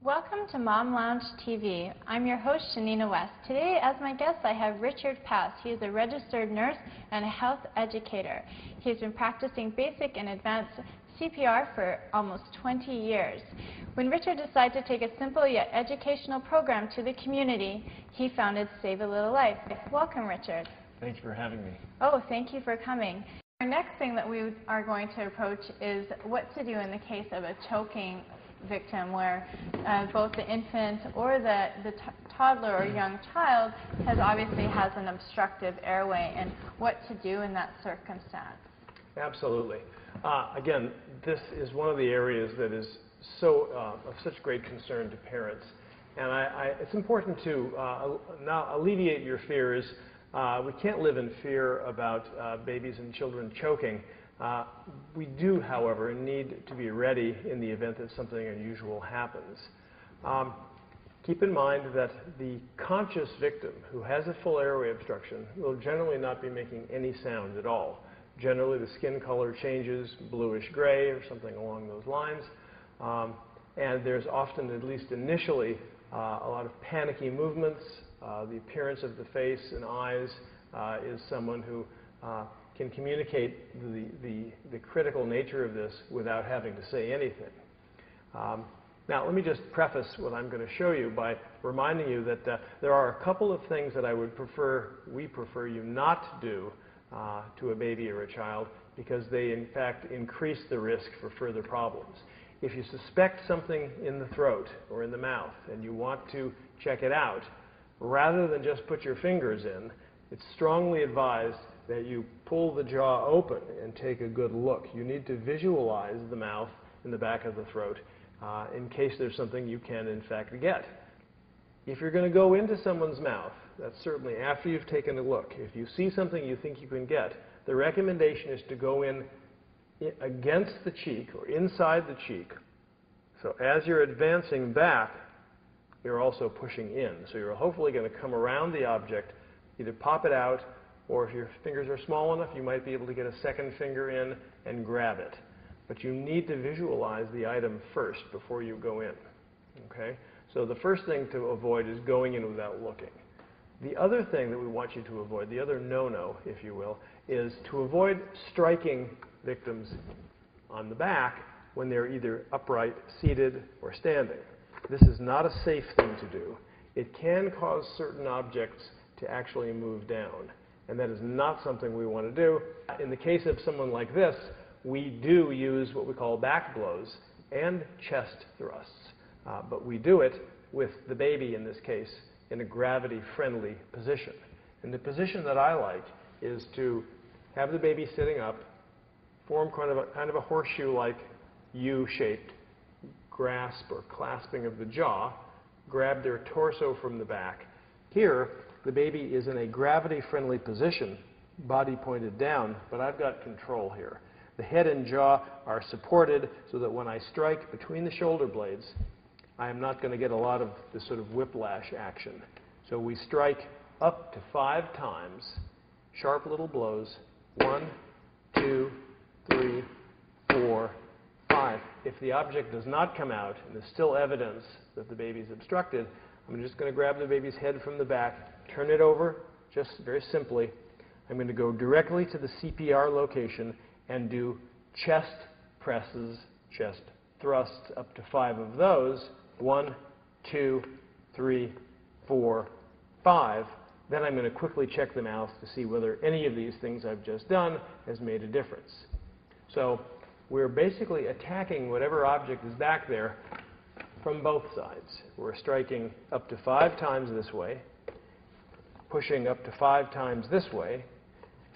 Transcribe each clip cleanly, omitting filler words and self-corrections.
Welcome to Mom Lounge TV. I'm your host, Shanina West. Today, as my guest, I have Richard Pass. He is a registered nurse and a health educator. He's been practicing basic and advanced CPR for almost 20 years. When Richard decided to take a simple yet educational program to the community, he founded Save a Little Life. Welcome, Richard. Thanks for having me. Oh, thank you for coming. Our next thing that we are going to approach is what to do in the case of a choking victim where both the infant or the toddler or young child obviously has an obstructive airway, and what to do in that circumstance. Absolutely. Again, this is one of the areas that is so of such great concern to parents, and it's important to now alleviate your fears. We can't live in fear about babies and children choking. We do, however, need to be ready in the event that something unusual happens. Keep in mind that the conscious victim who has a full airway obstruction will generally not be making any sound at all. Generally, the skin color changes, bluish-gray or something along those lines. And there's often, at least initially, a lot of panicky movements. The appearance of the face and eyes is someone who can communicate the critical nature of this without having to say anything. Now, let me just preface what I'm going to show you by reminding you that there are a couple of things that we prefer you not to do to a baby or a child, because they, in fact, increase the risk for further problems. If you suspect something in the throat or in the mouth and you want to check it out, rather than just put your fingers in, it's strongly advised that you pull the jaw open and take a good look. You need to visualize the mouth and the back of the throat in case there's something you can, in fact, get. If you're going to go into someone's mouth, that's certainly after you've taken a look. If you see something you think you can get, the recommendation is to go in against the cheek or inside the cheek. So as you're advancing back, you're also pushing in. So you're hopefully going to come around the object, either pop it out, or if your fingers are small enough, you might be able to get a second finger in and grab it. But you need to visualize the item first before you go in. Okay? So the first thing to avoid is going in without looking. The other thing that we want you to avoid, the other no-no, if you will, is to avoid striking victims on the back when they're either upright, seated, or standing. This is not a safe thing to do. It can cause certain objects to actually move down, and that is not something we want to do. In the case of someone like this, we do use what we call back blows and chest thrusts, but we do it with the baby, in this case, in a gravity-friendly position. And the position that I like is to have the baby sitting up, form kind of a horseshoe-like U-shaped grasp or clasping of the jaw, grab their torso from the back. Here, the baby is in a gravity-friendly position, body pointed down, but I've got control here. The head and jaw are supported so that when I strike between the shoulder blades, I am not going to get a lot of this sort of whiplash action. So we strike up to 5 times, sharp little blows, 1, 2, 3, 4, 5. If the object does not come out and there's still evidence that the baby is obstructed, I'm just going to grab the baby's head from the back, turn it over, just very simply. I'm going to go directly to the CPR location and do chest presses, chest thrusts, up to 5 of those. 1, 2, 3, 4, 5. Then I'm going to quickly check the mouth to see whether any of these things I've just done has made a difference. So we're basically attacking whatever object is back there from both sides. We're striking up to 5 times this way, pushing up to 5 times this way,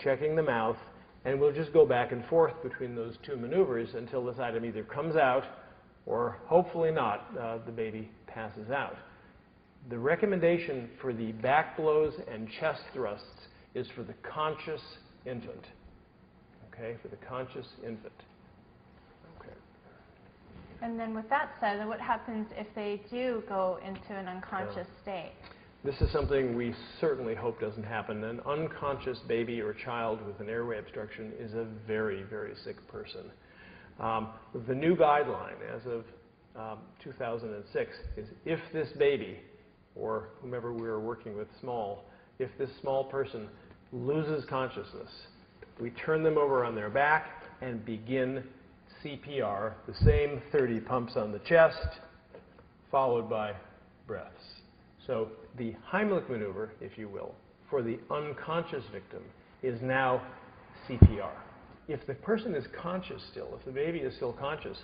checking the mouth, and we'll just go back and forth between those two maneuvers until this item either comes out or, hopefully not, the baby passes out. The recommendation for the back blows and chest thrusts is for the conscious infant. Okay, for the conscious infant. Okay. And then with that said, what happens if they do go into an unconscious state? This is something we certainly hope doesn't happen. An unconscious baby or child with an airway obstruction is a very, very sick person. The new guideline, as of 2006 is if this baby, or whomever we were working with small, if this small person loses consciousness, we turn them over on their back and begin CPR, the same 30 pumps on the chest, followed by breaths. So the Heimlich maneuver, if you will, for the unconscious victim is now CPR. If the person is conscious still, if the baby is still conscious,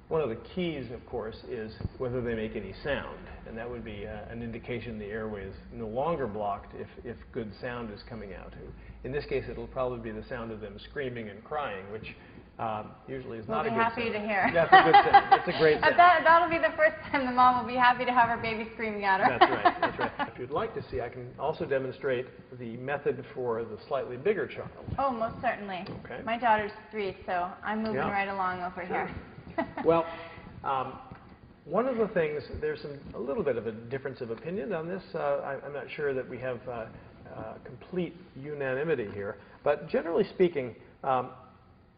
one of the keys, of course, is whether they make any sound. And that would be an indication the airway is no longer blocked if good sound is coming out. In this case, it'll probably be the sound of them screaming and crying, which usually is not a good sound. We'll be happy to hear. That's a good sound. That's a great sound. That'll be the first time the mom will be happy to have her baby screaming at her. That's right. That's right. If you'd like to see, I can also demonstrate the method for the slightly bigger child. Oh, most certainly. Okay. My daughter's 3, so I'm moving right along over here. Well, one of the things, there's a little bit of a difference of opinion on this. I'm not sure that we have complete unanimity here. But generally speaking,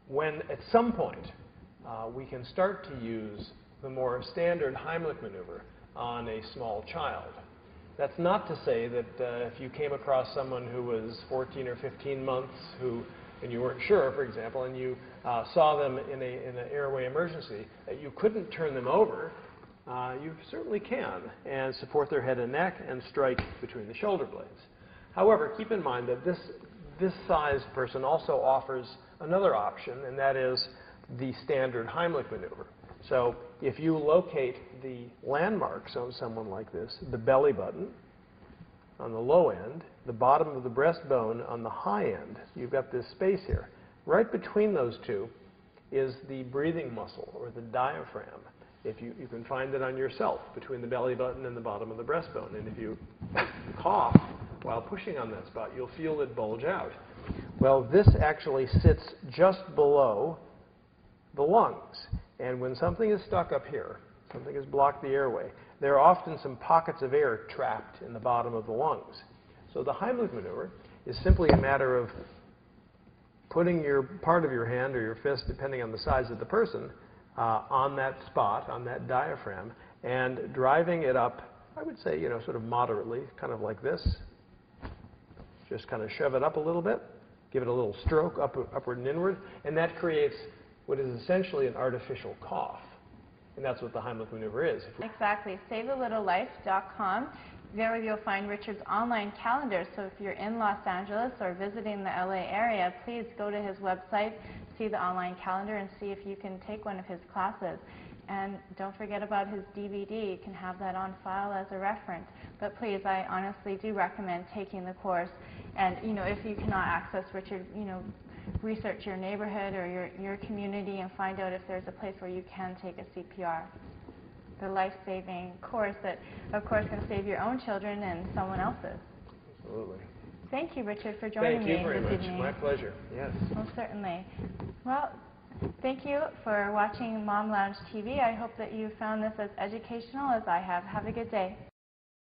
when at some point we can start to use the more standard Heimlich maneuver on a small child. That's not to say that if you came across someone who was 14 or 15 months and you weren't sure, for example, and you saw them in an airway emergency, that you couldn't turn them over. You certainly can, and support their head and neck and strike between the shoulder blades. However, keep in mind that this sized person also offers another option, and that is the standard Heimlich maneuver. So if you locate the landmarks on someone like this, the belly button on the low end, the bottom of the breastbone on the high end, you've got this space here. Right between those two is the breathing muscle, or the diaphragm. If you can find it on yourself, between the belly button and the bottom of the breastbone. And if you cough while pushing on that spot, you'll feel it bulge out. Well, this actually sits just below the lungs. And when something is stuck up here, something has blocked the airway, there are often some pockets of air trapped in the bottom of the lungs. So the Heimlich maneuver is simply a matter of putting your part of your hand or your fist, depending on the size of the person, on that spot, on that diaphragm, and driving it up, I would say, sort of moderately, kind of like this. Just kind of shove it up a little bit, give it a little stroke upward and inward, and that creates what is essentially an artificial cough. And that's what the Heimlich maneuver is. Exactly. SaveALittleLife.com. There you'll find Richard's online calendar. So if you're in Los Angeles or visiting the LA area, please go to his website, see the online calendar, and see if you can take one of his classes. And don't forget about his DVD. You can have that on file as a reference. But please, I honestly do recommend taking the course. And if you cannot access Richard, research your neighborhood or your community and find out if there's a place where you can take a CPR. The life-saving course that, of course, can save your own children and someone else's. Absolutely. Thank you, Richard, for joining me this evening. Thank you very much. My pleasure. Yes. Most certainly. Well, thank you for watching Mom Lounge TV. I hope that you found this as educational as I have. Have a good day.